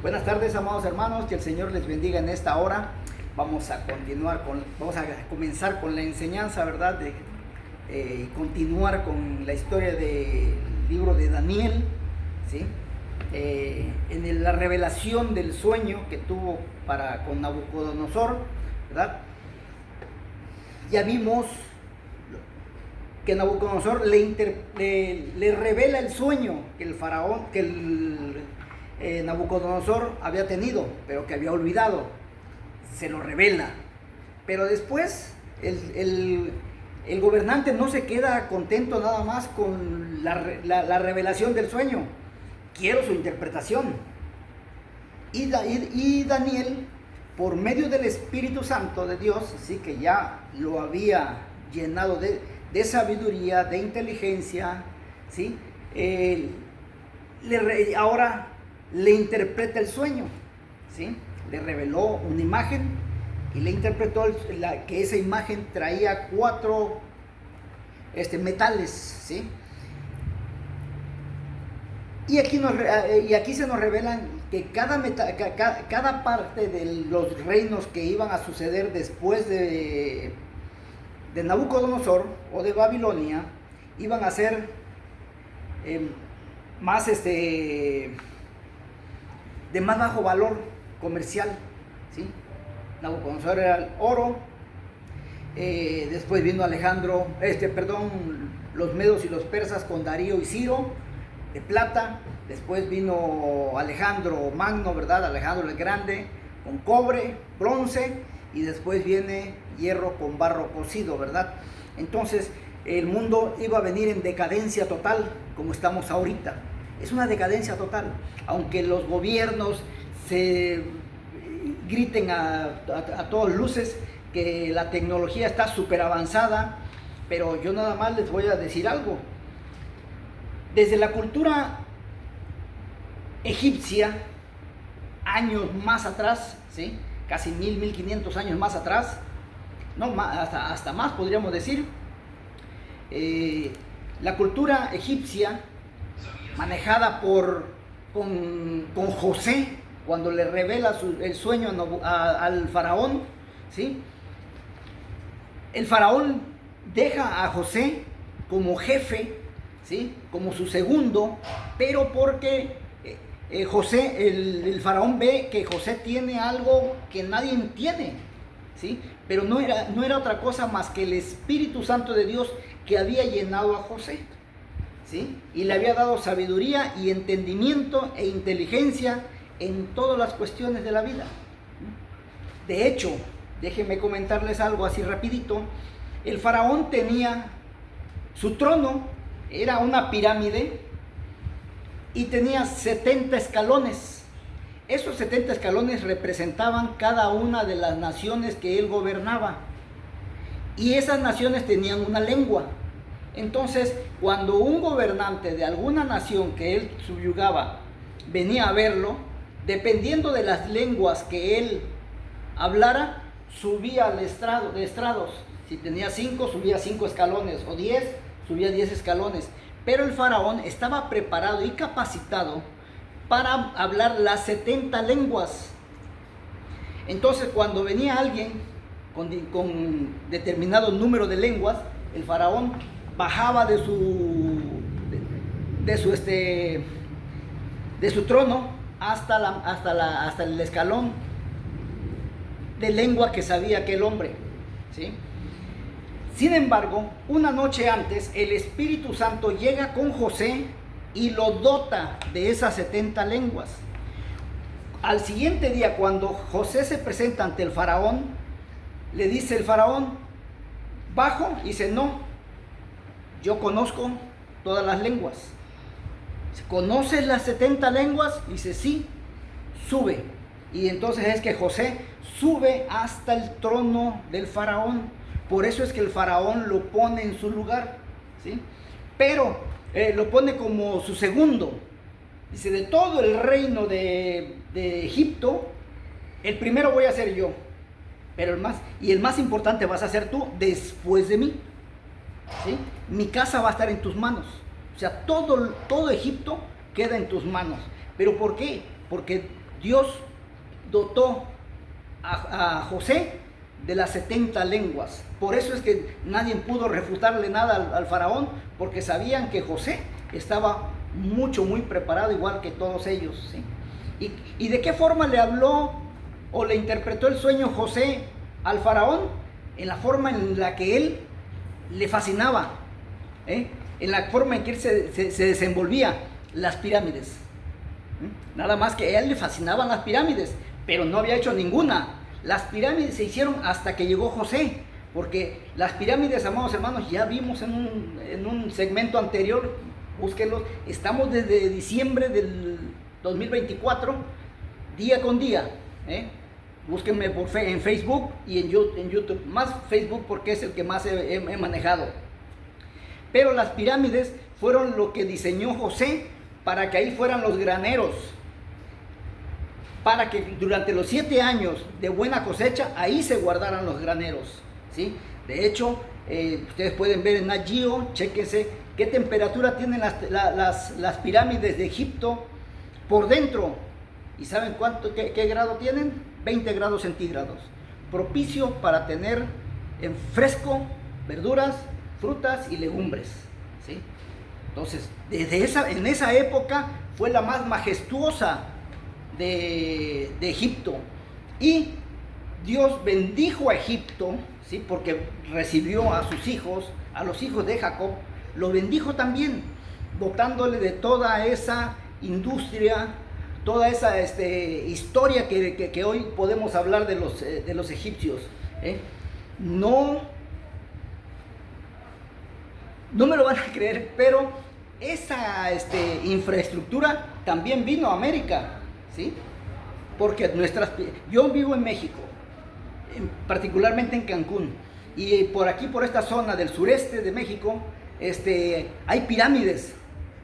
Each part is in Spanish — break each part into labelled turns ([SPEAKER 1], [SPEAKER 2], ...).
[SPEAKER 1] Buenas tardes, amados hermanos, que el Señor les bendiga en esta hora. Vamos a comenzar con la enseñanza, ¿verdad? Y continuar con la historia del libro de Daniel, ¿sí? En la revelación del sueño que tuvo con Nabucodonosor, ¿verdad? Ya vimos que Nabucodonosor le revela el sueño que el faraón, Nabucodonosor había tenido, pero que había olvidado. Se lo revela. Pero después el gobernante no se queda contento nada más con la revelación del sueño. Quiero su interpretación. Y Daniel, por medio del Espíritu Santo de Dios, así que ya lo había llenado de sabiduría, de inteligencia, ¿sí? Ahora le interpreta el sueño, ¿sí? Le reveló una imagen y le interpretó que esa imagen traía 4 metales, ¿sí? Y aquí se nos revelan que cada parte de los reinos que iban a suceder después de Nabucodonosor o de Babilonia iban a ser más de más bajo valor comercial, ¿sí? Nabucodonosor era el oro, después vino los medos y los persas con Darío y Ciro, de plata. Después vino Alejandro Magno, ¿verdad? Alejandro el Grande, con cobre, bronce, y después viene hierro con barro cocido, ¿verdad? Entonces el mundo iba a venir en decadencia total, como estamos ahorita. Es una decadencia total, aunque los gobiernos se griten a todas luces que la tecnología está súper avanzada, pero yo nada más les voy a decir algo. Desde la cultura egipcia, años más atrás, ¿sí? Casi 1500 años más atrás, no, hasta más podríamos decir, la cultura egipcia manejada con José, cuando le revela el sueño al faraón, ¿sí? El faraón deja a José como jefe, ¿sí? Como su segundo, pero porque el faraón ve que José tiene algo que nadie tiene, ¿sí? Pero no era otra cosa más que el Espíritu Santo de Dios que había llenado a José, ¿sí? Y le había dado sabiduría y entendimiento e inteligencia en todas las cuestiones de la vida. De hecho, déjenme comentarles algo así rapidito. El faraón tenía su trono, era una pirámide, y tenía 70 escalones. Esos 70 escalones representaban cada una de las naciones que él gobernaba. Y esas naciones tenían una lengua. Entonces, cuando un gobernante de alguna nación que él subyugaba venía a verlo, dependiendo de las lenguas que él hablara, subía al estrados. Si tenía 5, subía 5 escalones, o 10, subía 10 escalones. Pero el faraón estaba preparado y capacitado para hablar las 70 lenguas. Entonces, cuando venía alguien con determinado número de lenguas, el faraón bajaba de su trono hasta el escalón de lengua que sabía aquel hombre, ¿sí? Sin embargo, una noche antes, el Espíritu Santo llega con José y lo dota de esas 70 lenguas. Al siguiente día, cuando José se presenta ante el faraón, le dice el faraón, bajo, y dice, no, yo conozco todas las lenguas. ¿Conoces las 70 lenguas? Dice, sí, sube. Y entonces es que José sube hasta el trono del faraón. Por eso es que el faraón lo pone en su lugar, ¿sí? Pero lo pone como su segundo. Dice, de todo el reino de Egipto, el primero voy a ser yo, pero el más importante vas a ser tú después de mí, ¿sí? Mi casa va a estar en tus manos. O sea, todo Egipto queda en tus manos. ¿Pero por qué? Porque Dios dotó a José de las 70 lenguas. Por eso es que nadie pudo refutarle nada al faraón, porque sabían que José estaba muy preparado, igual que todos ellos, ¿sí? ¿Y de qué forma le habló o le interpretó el sueño José al faraón? En la forma en la que él le fascinaba, en la forma en que él se desenvolvía, las pirámides. Nada más que a él le fascinaban las pirámides, pero no había hecho ninguna. Las pirámides se hicieron hasta que llegó José, porque las pirámides, amados hermanos, ya vimos en un segmento anterior, búsquenlos, estamos desde diciembre del 2024, día con día, búsquenme en Facebook y en YouTube, más Facebook porque es el que más he manejado. Pero las pirámides fueron lo que diseñó José para que ahí fueran los graneros, para que durante los 7 años de buena cosecha, ahí se guardaran los graneros, ¿sí? De hecho, ustedes pueden ver en Nat Geo, chéquense qué temperatura tienen las pirámides de Egipto por dentro. ¿Y saben qué grado tienen? 20 grados centígrados. Propicio para tener en fresco verduras, frutas y legumbres, ¿sí? Entonces, en esa época fue la más majestuosa de Egipto, y Dios bendijo a Egipto, ¿sí? Porque recibió a sus hijos, a los hijos de Jacob, lo bendijo también, dotándole de toda esa industria, toda esa historia que hoy podemos hablar de los egipcios. No me lo van a creer, pero esa infraestructura también vino a América, ¿sí? Porque yo vivo en México, particularmente en Cancún, y por aquí, por esta zona del sureste de México, hay pirámides.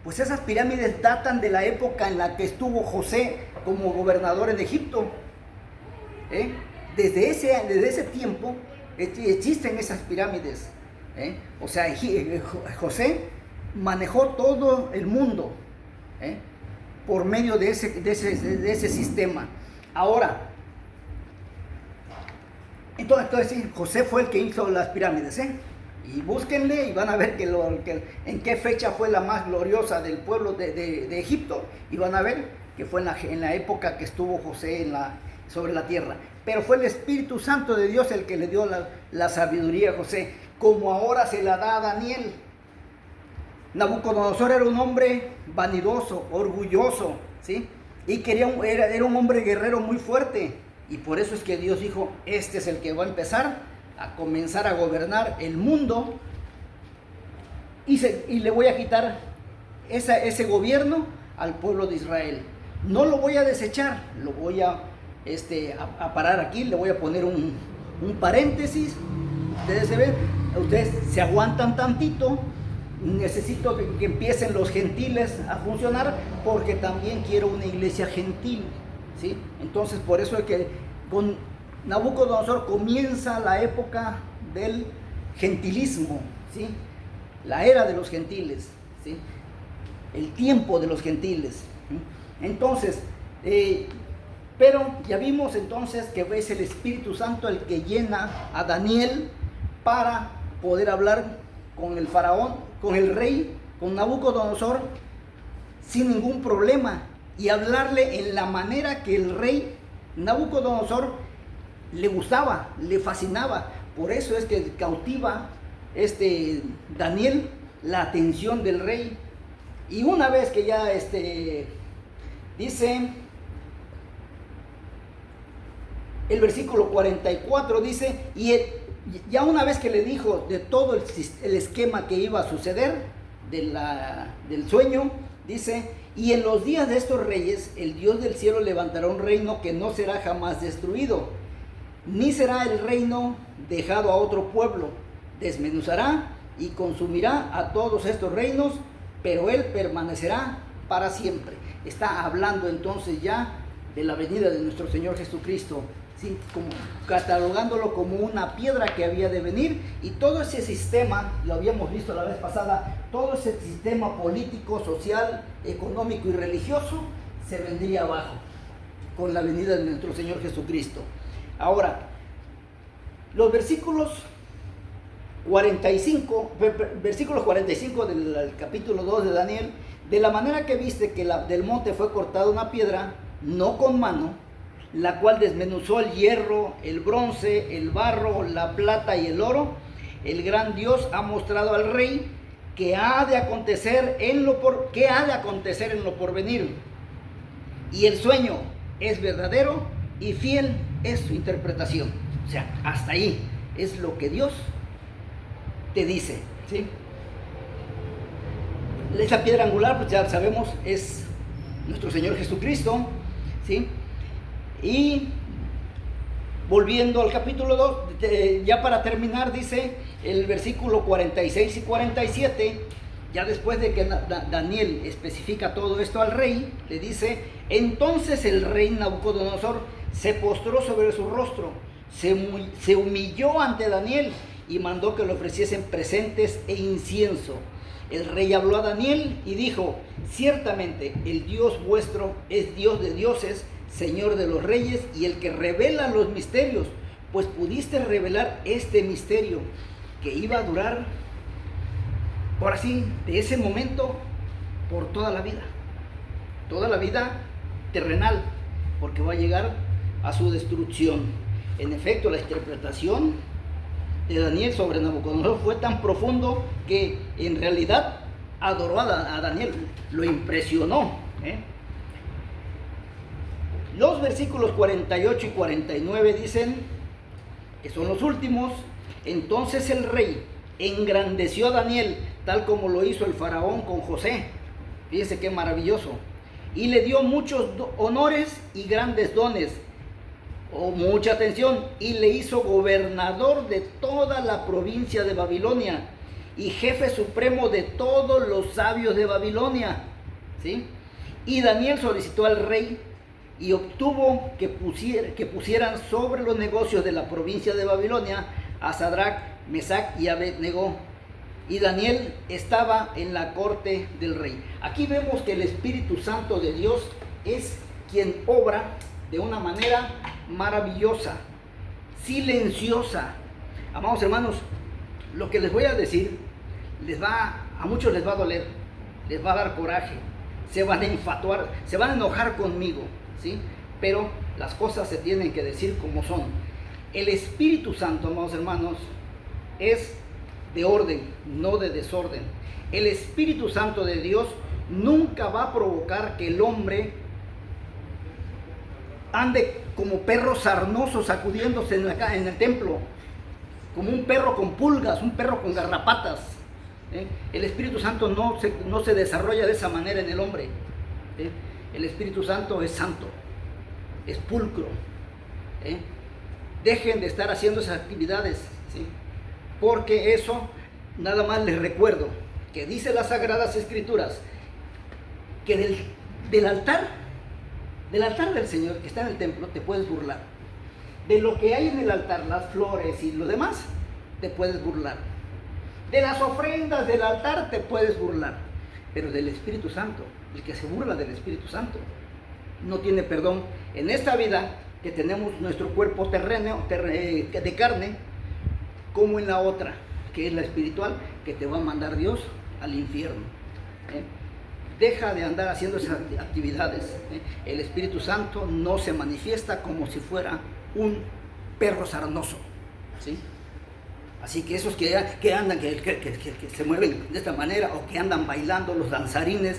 [SPEAKER 1] Pues esas pirámides datan de la época en la que estuvo José como gobernador en Egipto. Desde ese tiempo existen esas pirámides. O sea, José manejó todo el mundo por medio de ese sistema. Ahora, entonces José fue el que hizo las pirámides, y búsquenle y van a ver en qué fecha fue la más gloriosa del pueblo de Egipto, y van a ver que fue en la época que estuvo José sobre la tierra. Pero fue el Espíritu Santo de Dios el que le dio la sabiduría a José, como ahora se la da a Daniel. Nabucodonosor era un hombre vanidoso, orgulloso, ¿sí? Y era un hombre guerrero muy fuerte, y por eso es que Dios dijo: este es el que va a comenzar a gobernar el mundo, y le voy a quitar ese gobierno al pueblo de Israel. No lo voy a desechar, lo voy a parar aquí, le voy a poner un paréntesis. Ustedes se aguantan tantito. Necesito que empiecen los gentiles a funcionar, porque también quiero una iglesia gentil, ¿sí? Entonces, por eso es que con Nabucodonosor comienza la época del gentilismo, ¿sí? La era de los gentiles, ¿sí? El tiempo de los gentiles, ¿sí? Entonces, pero ya vimos entonces que es el Espíritu Santo el que llena a Daniel para poder hablar con el faraón, con el rey, con Nabucodonosor, sin ningún problema, y hablarle en la manera que el rey Nabucodonosor le gustaba, le fascinaba. Por eso es que cautiva Daniel la atención del rey. Y una vez que ya dice el versículo 44, dice, ya una vez que le dijo de todo el esquema que iba a suceder del sueño, dice: y en los días de estos reyes, el Dios del cielo levantará un reino que no será jamás destruido, ni será el reino dejado a otro pueblo. Desmenuzará y consumirá a todos estos reinos, pero él permanecerá para siempre. Está hablando entonces ya de la venida de nuestro Señor Jesucristo, ¿sí? Catalogándolo como una piedra que había de venir, y todo ese sistema, lo habíamos visto la vez pasada, todo ese sistema político, social, económico y religioso se vendría abajo. con la venida de nuestro Señor Jesucristo. Ahora, los versículos 45 del capítulo 2 de Daniel: de la manera que viste que del monte fue cortada una piedra, no con mano, la cual desmenuzó el hierro, el bronce, el barro, la plata y el oro, el gran Dios ha mostrado al rey que ha de acontecer en lo porvenir. Y el sueño es verdadero y fiel es su interpretación. O sea, hasta ahí es lo que Dios te dice, ¿sí? Esa piedra angular, pues ya sabemos, es nuestro Señor Jesucristo, ¿sí? Y volviendo al capítulo 2, ya para terminar, dice el versículo 46 y 47, ya después de que Daniel especifica todo esto al rey, le dice: entonces el rey Nabucodonosor se postró sobre su rostro, se humilló ante Daniel y mandó que le ofreciesen presentes e incienso. El rey habló a Daniel y dijo: ciertamente el Dios vuestro es Dios de dioses, Señor de los reyes y el que revela los misterios, pues pudiste revelar este misterio que iba a durar, por así, de ese momento, por toda la vida terrenal, porque va a llegar a su destrucción. En efecto, la interpretación de Daniel sobre Nabucodonosor fue tan profundo que en realidad adoró a Daniel, lo impresionó, Los versículos 48 y 49 dicen, que son los últimos: entonces el rey engrandeció a Daniel, tal como lo hizo el faraón con José. Fíjense qué maravilloso. Y le dio muchos honores y grandes dones. Mucha atención. Y le hizo gobernador de toda la provincia de Babilonia y jefe supremo de todos los sabios de Babilonia, ¿sí? Y Daniel solicitó al rey y obtuvo que pusieran sobre los negocios de la provincia de Babilonia a Sadrach, Mesach y Abednego. Y Daniel estaba en la corte del rey. Aquí vemos que el Espíritu Santo de Dios es quien obra de una manera maravillosa, silenciosa. Amados hermanos, lo que les voy a decir a muchos les va a doler, les va a dar coraje, se van a enfatuar, se van a enojar conmigo, ¿sí? Pero las cosas se tienen que decir como son. El Espíritu Santo, amados hermanos, es de orden, no de desorden. El Espíritu Santo de Dios nunca va a provocar que el hombre ande como perro sarnoso sacudiéndose en el templo, como un perro con pulgas, un perro con garrapatas. El Espíritu Santo no se desarrolla de esa manera en el hombre. El Espíritu Santo es santo, es pulcro. Dejen de estar haciendo esas actividades, ¿sí? Porque eso, nada más les recuerdo que dice las Sagradas Escrituras que del altar del Señor que está en el templo te puedes burlar. De lo que hay en el altar, las flores y lo demás, te puedes burlar. De las ofrendas del altar te puedes burlar. Pero del Espíritu Santo, el que se burla del Espíritu Santo, no tiene perdón. En esta vida que tenemos nuestro cuerpo terreno, de carne, como en la otra, que es la espiritual, que te va a mandar Dios al infierno. Deja de andar haciendo esas actividades. El Espíritu Santo no se manifiesta como si fuera un perro sarnoso, ¿sí? Así que esos que andan, que se mueven de esta manera, o que andan bailando, los danzarines,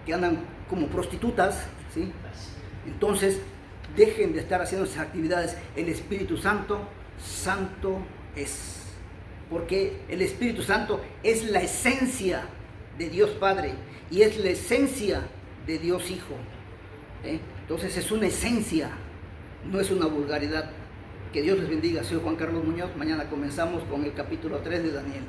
[SPEAKER 1] que andan como prostitutas, ¿sí? Entonces, dejen de estar haciendo esas actividades. El Espíritu Santo, santo es. Porque el Espíritu Santo es la esencia de Dios Padre y es la esencia de Dios Hijo. Entonces es una esencia, no es una vulgaridad. Que Dios les bendiga. Soy Juan Carlos Muñoz. Mañana comenzamos con el capítulo 3 de Daniel.